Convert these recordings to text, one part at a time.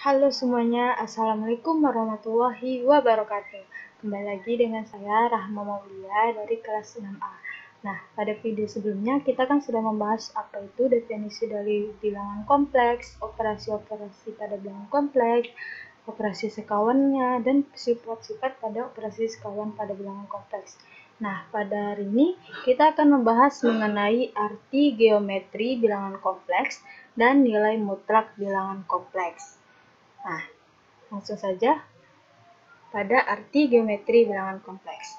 Halo semuanya, Assalamualaikum warahmatullahi wabarakatuh. Kembali lagi dengan saya Rahma Maulia dari kelas 6A. Nah, pada video sebelumnya kita kan sudah membahas apa itu definisi dari bilangan kompleks, operasi-operasi pada bilangan kompleks, operasi sekawannya, dan sifat-sifat pada operasi sekawan pada bilangan kompleks. Nah, pada hari ini kita akan membahas mengenai arti geometri bilangan kompleks dan nilai mutlak bilangan kompleks. Nah, langsung saja pada arti geometri bilangan kompleks.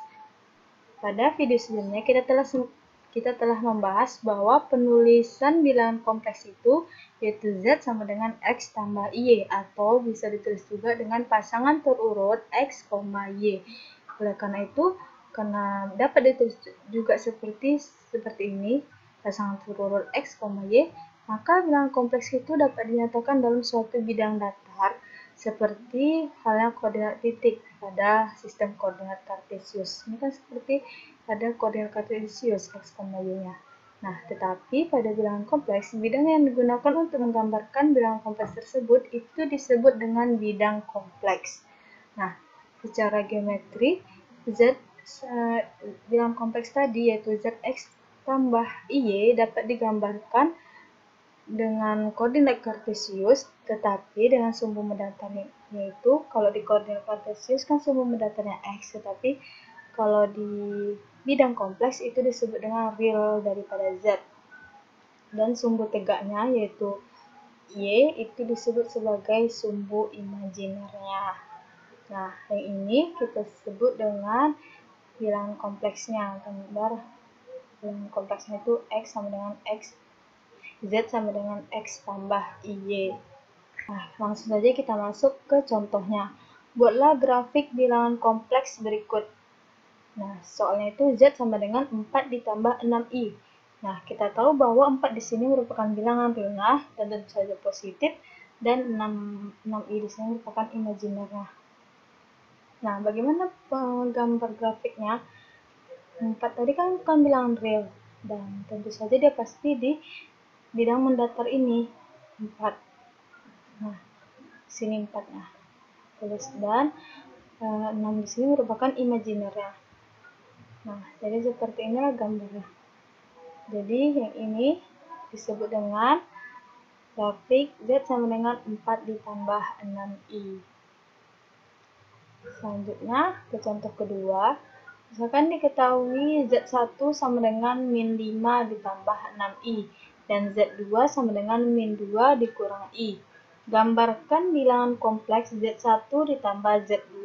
Pada video sebelumnya kita telah membahas bahwa penulisan bilangan kompleks itu yaitu Z sama dengan X tambah Y, atau bisa ditulis juga dengan pasangan terurut X, Y. Oleh karena itu, karena dapat ditulis juga seperti ini, pasangan terurut X, Y, maka bilangan kompleks itu dapat dinyatakan dalam suatu bidang datar seperti halnya koordinat titik pada sistem koordinat kartesius. Ini kan seperti pada koordinat kartesius X, Y-nya. Nah, tetapi pada bilangan kompleks, bidang yang digunakan untuk menggambarkan bilangan kompleks tersebut itu disebut dengan bidang kompleks. Nah, secara geometri, bilangan kompleks tadi yaitu Zx tambah Y dapat digambarkan dengan koordinat kartesius, tetapi dengan sumbu mendatarnya, yaitu kalau di koordinat kartesius kan sumbu mendatarnya X, tetapi kalau di bidang kompleks itu disebut dengan real daripada Z. Dan sumbu tegaknya yaitu Y itu disebut sebagai sumbu imajinernya. Nah, yang ini kita sebut dengan bilangan kompleksnya. Gambar bilangan kompleksnya itu X sama dengan X, Z sama dengan X tambah Y. Nah, langsung saja kita masuk ke contohnya. Buatlah grafik bilangan kompleks berikut. Nah, soalnya itu Z sama dengan 4 ditambah 6I. Nah, kita tahu bahwa 4 di sini merupakan bilangan real dan tentu saja positif, dan 6I di sini merupakan imajinernya. Nah, bagaimana gambar grafiknya? 4 tadi kan bukan bilangan real, dan tentu saja dia pasti di bidang mendatar ini 4. Nah, sini 4-nya. Tulis, dan 6 di sini merupakan imajinernya. Nah, jadi seperti inilah gambarnya. Jadi yang ini disebut dengan grafik Z sama dengan 4 ditambah 6I. Selanjutnya ke contoh kedua. Misalkan diketahui Z1 sama dengan min 5 ditambah 6I dan Z2 sama dengan min 2 dikurang I. Gambarkan bilangan kompleks Z1 ditambah Z2.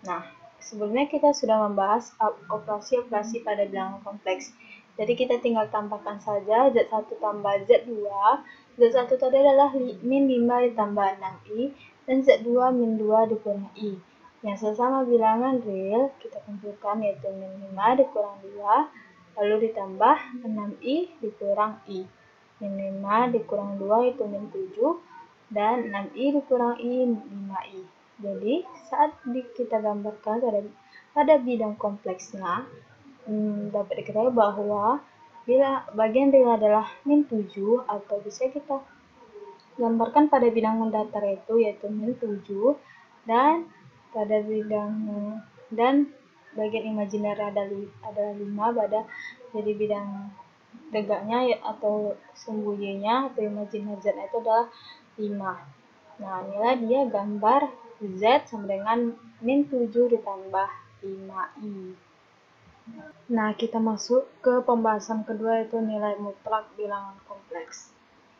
Nah, sebelumnya kita sudah membahas operasi-operasi pada bilangan kompleks. Jadi kita tinggal tambahkan saja Z1 tambah Z2. Z1 tadi adalah min 5 ditambah 6I dan Z2 min 2 dikurang I. Yang sesama bilangan real kita kumpulkan yaitu min 5 dikurang 2, lalu ditambah 6I dikurang I. Min 5 dikurang 2 itu min 7, dan 6I dikurang I 5I. Jadi saat kita gambarkan pada bidang kompleksnya, dapat diketahui bahwa bila bagian real adalah min 7, atau bisa kita gambarkan pada bidang mendatar yaitu min 7, dan pada bidang dan bagian imajiner ada 5 pada jadi bidang tegaknya atau sumbu Y-nya atau imajiner Z itu adalah 5. Nah, inilah dia gambar Z sama dengan min 7 ditambah 5I. Nah, kita masuk ke pembahasan kedua yaitu nilai mutlak bilangan kompleks.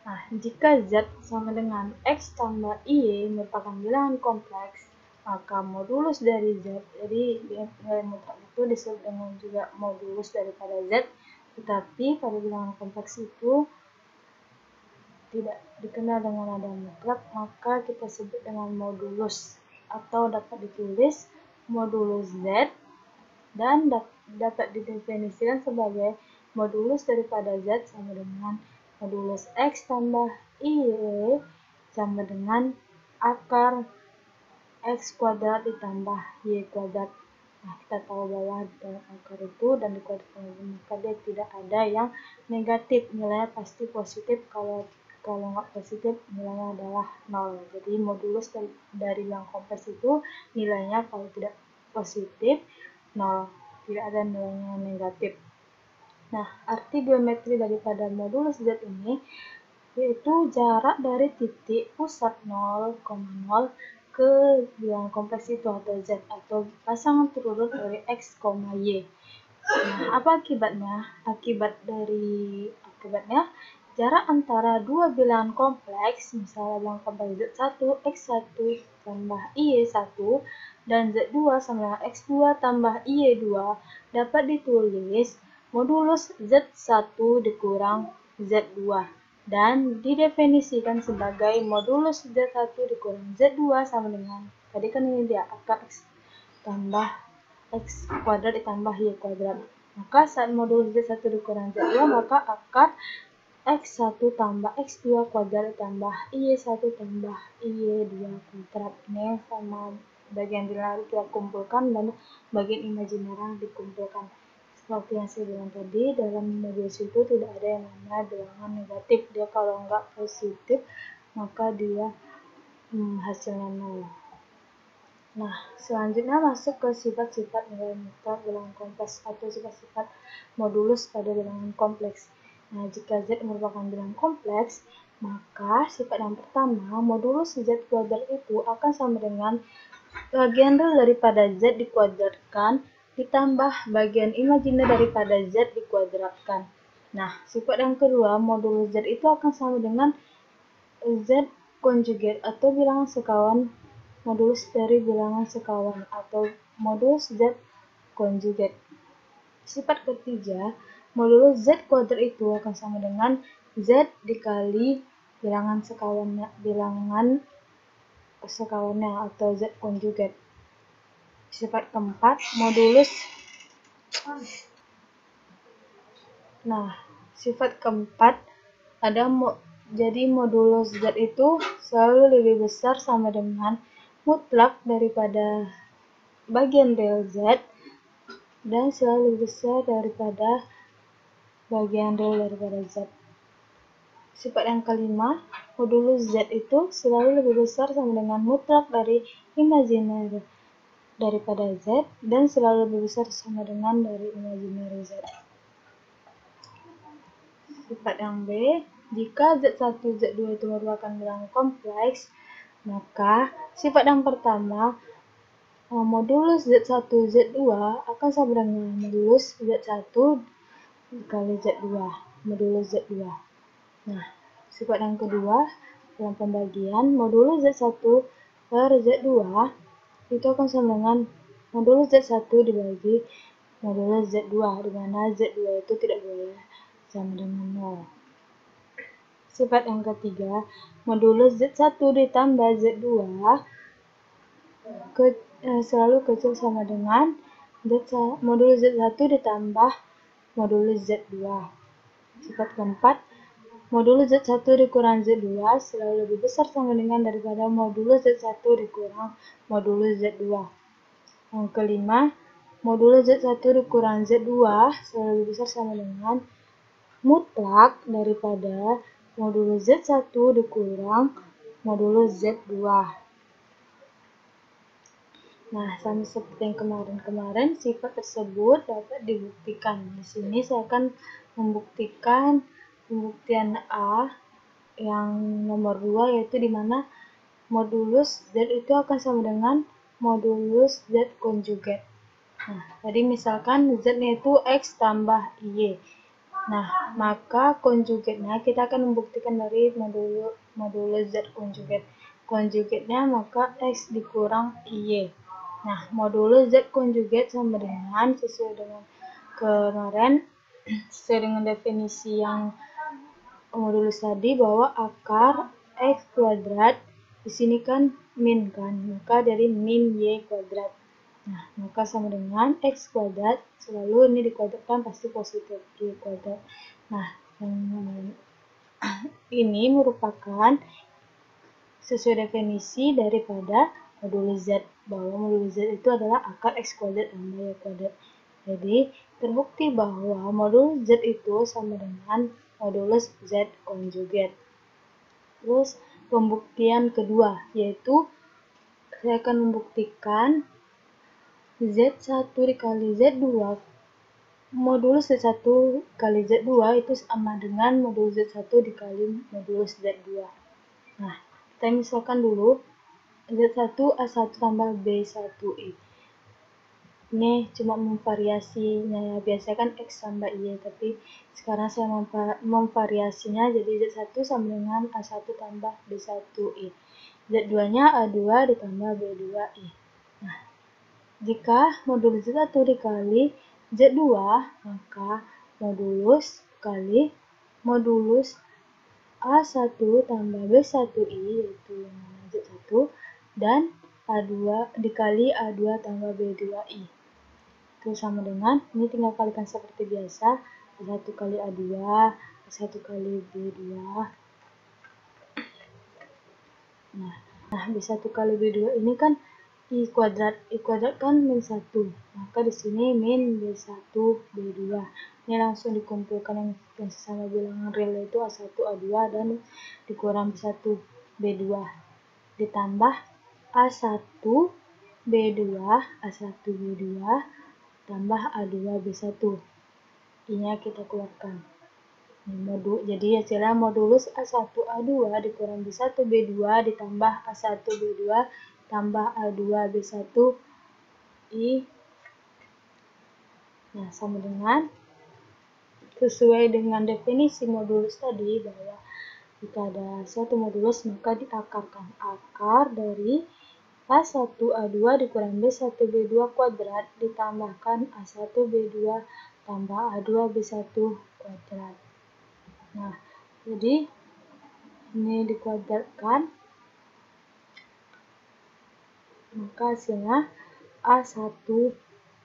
Nah, jika Z sama dengan X tambah Y merupakan bilangan kompleks, maka modulus dari Z, jadi nilai mutlak itu disebut dengan juga modulus daripada Z, tetapi pada bilangan kompleks itu tidak dikenal dengan nada mutlak, maka kita sebut dengan modulus, atau dapat ditulis modulus Z, dan dapat didefinisikan sebagai modulus daripada Z sama dengan modulus X tambah Y sama dengan akar X kuadrat ditambah Y kuadrat. Nah, kita tahu bahwa dalam akar itu dan dikuadratkan maka dia tidak ada yang negatif, nilainya pasti positif kalau kalau nggak positif nilainya adalah 0. Jadi modulus dari bilangan kompleks itu nilainya kalau tidak positif 0, tidak ada nilainya negatif. Nah, arti geometri daripada modulus Z ini yaitu jarak dari titik pusat 0,0 ke bilangan kompleks itu atau Z, atau pasangan terurut dari X, Y. Nah, apa akibatnya? Akibatnya jarak antara dua bilangan kompleks, misalnya bilangan kompleks Z1 X1 tambah Y1 dan Z2 sama dengan X2 tambah Y2 dapat ditulis modulus Z1 dikurang Z2 dan didefinisikan sebagai modulus Z1 dikurang Z2 sama dengan, tadi kan ini dia akar X tambah X kuadrat ditambah Y kuadrat. Maka saat modulus Z1 dikurang Z2, maka akar X1 tambah X2 kuadrat ditambah Y1 tambah Y2 kuadrat. Ini sama bagian bilangan kita kumpulkan dan bagian imajiner dikumpulkan. Seperti yang saya bilang tadi, dalam modulus itu tidak ada yang namanya bilangan negatif. Dia kalau nggak positif, maka dia hasilnya 0. Nah, selanjutnya masuk ke sifat-sifat nilai mutlak bilangan kompleks atau sifat-sifat modulus pada bilangan kompleks. Nah, jika Z merupakan bilangan kompleks, maka sifat yang pertama, modulus Z kuadrat itu akan sama dengan bagian real daripada Z dikuadratkan ditambah bagian imajiner daripada Z dikuadratkan. Nah, sifat yang kedua, modulus Z itu akan sama dengan Z konjugat atau bilangan sekawan modulus dari bilangan sekawan atau modulus Z konjugat. Sifat ketiga, modulus Z kuadrat itu akan sama dengan Z dikali bilangan sekawannya atau Z konjugat. Sifat keempat, modulus sifat keempat ada jadi modulus Z itu selalu lebih besar sama dengan mutlak daripada bagian real Z dan selalu lebih besar daripada bagian real daripada Z. Sifat yang kelima, modulus Z itu selalu lebih besar sama dengan mutlak dari imajiner daripada Z dan selalu lebih besar sama dengan dari imajiner Z. Sifat yang B, jika Z1, Z2 itu merupakan bilangan kompleks, maka sifat yang pertama, modulus Z1, Z2 akan sama dengan modulus Z1 dikali Z2, modulus Z2. Nah, sifat yang kedua, dalam pembagian, modulus Z1 per Z2 itu akan sama dengan modulus Z1 dibagi modulus Z2, di mana Z2 itu tidak boleh sama dengan 0. Sifat yang ketiga, modulus Z1 ditambah Z2 selalu kecil sama dengan modulus Z1 ditambah modulus Z2. Sifat keempat, modulus Z1 dikurang Z2 selalu lebih besar sama dengan daripada modulus Z1 dikurang modulus Z2. Yang kelima, modulus Z1 dikurang Z2 selalu lebih besar sama dengan mutlak daripada modulus Z1 dikurang modulus Z2. Nah, sama seperti yang kemarin-kemarin, sifat tersebut dapat dibuktikan. Di sini saya akan membuktikan pembuktian A yang nomor 2, yaitu di mana modulus Z itu akan sama dengan modulus Z konjugat. Nah, tadi misalkan Z-nya itu X tambah Y. Nah, maka konjugatnya kita akan membuktikan dari modulus Z konjugat. Konjugatnya maka X dikurang Y. Nah, modulus Z konjugat sama dengan sesuai dengan kemarin, sesuai dengan definisi yang modulus tadi, bahwa akar X kuadrat di sini kan min kan, maka dari min Y kuadrat. Nah, maka sama dengan X kuadrat, selalu ini dikuadratkan pasti positif, Y kuadrat. Nah, ini merupakan sesuai definisi daripada modulus Z, bahwa modulus Z itu adalah akar X kuadrat tambah Y kuadrat. Jadi, terbukti bahwa modulus Z itu sama dengan modulus Z konjugat. Terus pembuktian kedua, yaitu saya akan membuktikan Z1 dikali Z2 modulus Z1 kali Z2 itu sama dengan modulus Z1 dikali modulus Z2. Nah, kita misalkan dulu Z1 A1 tambah B1I. Ini cuma memvariasinya ya, biasanya kan X tambah Y, tapi sekarang saya memvariasinya jadi Z1 sama dengan A1 tambah B1I. Z2-nya A2 ditambah B2I. Nah, jika modulus Z1 dikali Z2, maka modulus kali modulus A1 tambah B1I, yaitu Z1, dan A2 dikali A2 tambah B2I. Itu sama dengan, ini tinggal kalikan seperti biasa, A1 kali A2, A1 kali B2. Nah, B1 kali B2 ini kan I kuadrat kan min 1, maka di sini min B1 B2. Ini langsung dikumpulkan yang sesama bilangan real itu A1 A2 dan dikurang B1 B2 ditambah A1 B2 A1 B2 tambah A2 B1. Ini kita keluarkan. Jadi hasilnya modulus A1 A2 dikurang B1 B2 ditambah A1 B2 tambah A2 B1 I. Nah, sama dengan sesuai dengan definisi modulus tadi, bahwa jika ada suatu modulus maka diakarkan. Akar dari A1 A2 dikurang B1 B2 kuadrat ditambahkan A1 B2 tambah A2 B1 kuadrat. Nah, jadi ini dikuadratkan, maka hasilnya A1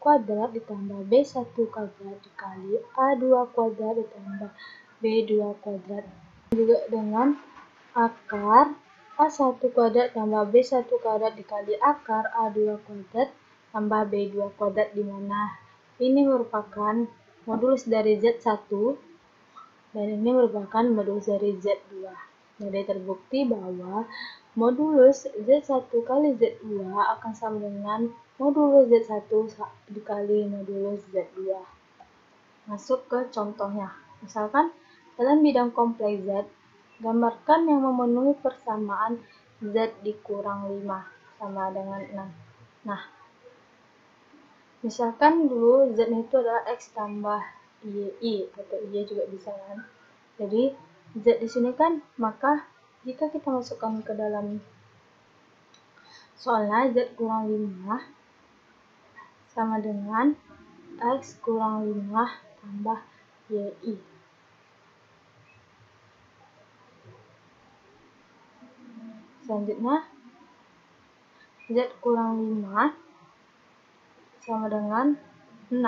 kuadrat ditambah B1 kuadrat dikali A2 kuadrat ditambah B2 kuadrat. Juga dengan akar A1 kuadrat tambah B1 kuadrat dikali akar A2 kuadrat tambah B2 kuadrat, di mana ini merupakan modulus dari Z1 dan ini merupakan modulus dari Z2. Jadi terbukti bahwa modulus Z1 kali Z2 akan sama dengan modulus Z1 dikali modulus Z2. Masuk ke contohnya. Misalkan dalam bidang kompleks Z, gambarkan yang memenuhi persamaan Z dikurang 5 sama dengan 6. Nah, misalkan dulu Z itu adalah X tambah Y atau Y juga bisa kan. Jadi Z di sini kan, maka jika kita masukkan ke dalam soalnya Z kurang 5 sama dengan X kurang 5 tambah YI. Selanjutnya Z kurang 5 sama dengan 6.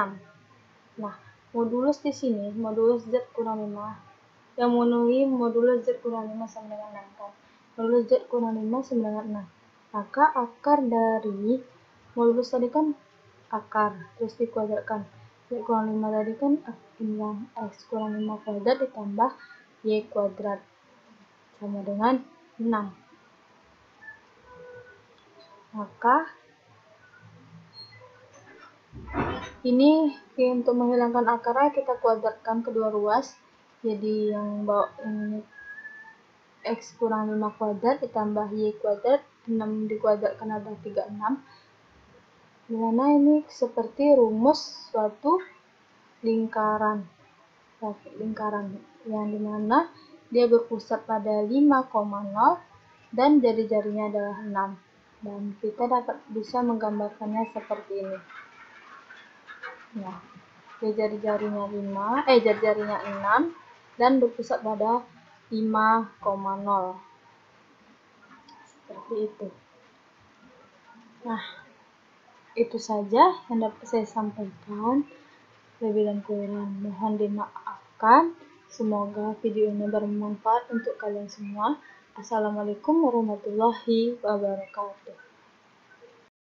Nah, modulus di sini, modulus Z kurang 5 yang memenuhi modulus Z kurang 5 sama dengan 6 kan. Modulus Z kurang 5 sama dengan 6. Maka akar dari modulus tadi kan akar, terus dikuadratkan. Z kurang 5 tadi kan X kurang 5 kuadrat ditambah Y kuadrat sama dengan 6. Maka ini untuk menghilangkan akarnya kita kuadratkan kedua ruas. Jadi yang bawah ini X kurang 5 kuadrat ditambah Y kuadrat, 6 dikuadratkan ada 36. Dimana ini seperti rumus suatu lingkaran yang dimana dia berpusat pada 5,0 dan jari-jarinya adalah 6. Dan kita bisa menggambarkannya seperti ini. Nah, jari-jarinya 6 dan berpusat pada 5,0. Seperti itu. Nah, itu saja yang dapat saya sampaikan. Lebih dan kurang mohon dimaafkan. Semoga video ini bermanfaat untuk kalian semua. Assalamualaikum warahmatullahi wabarakatuh.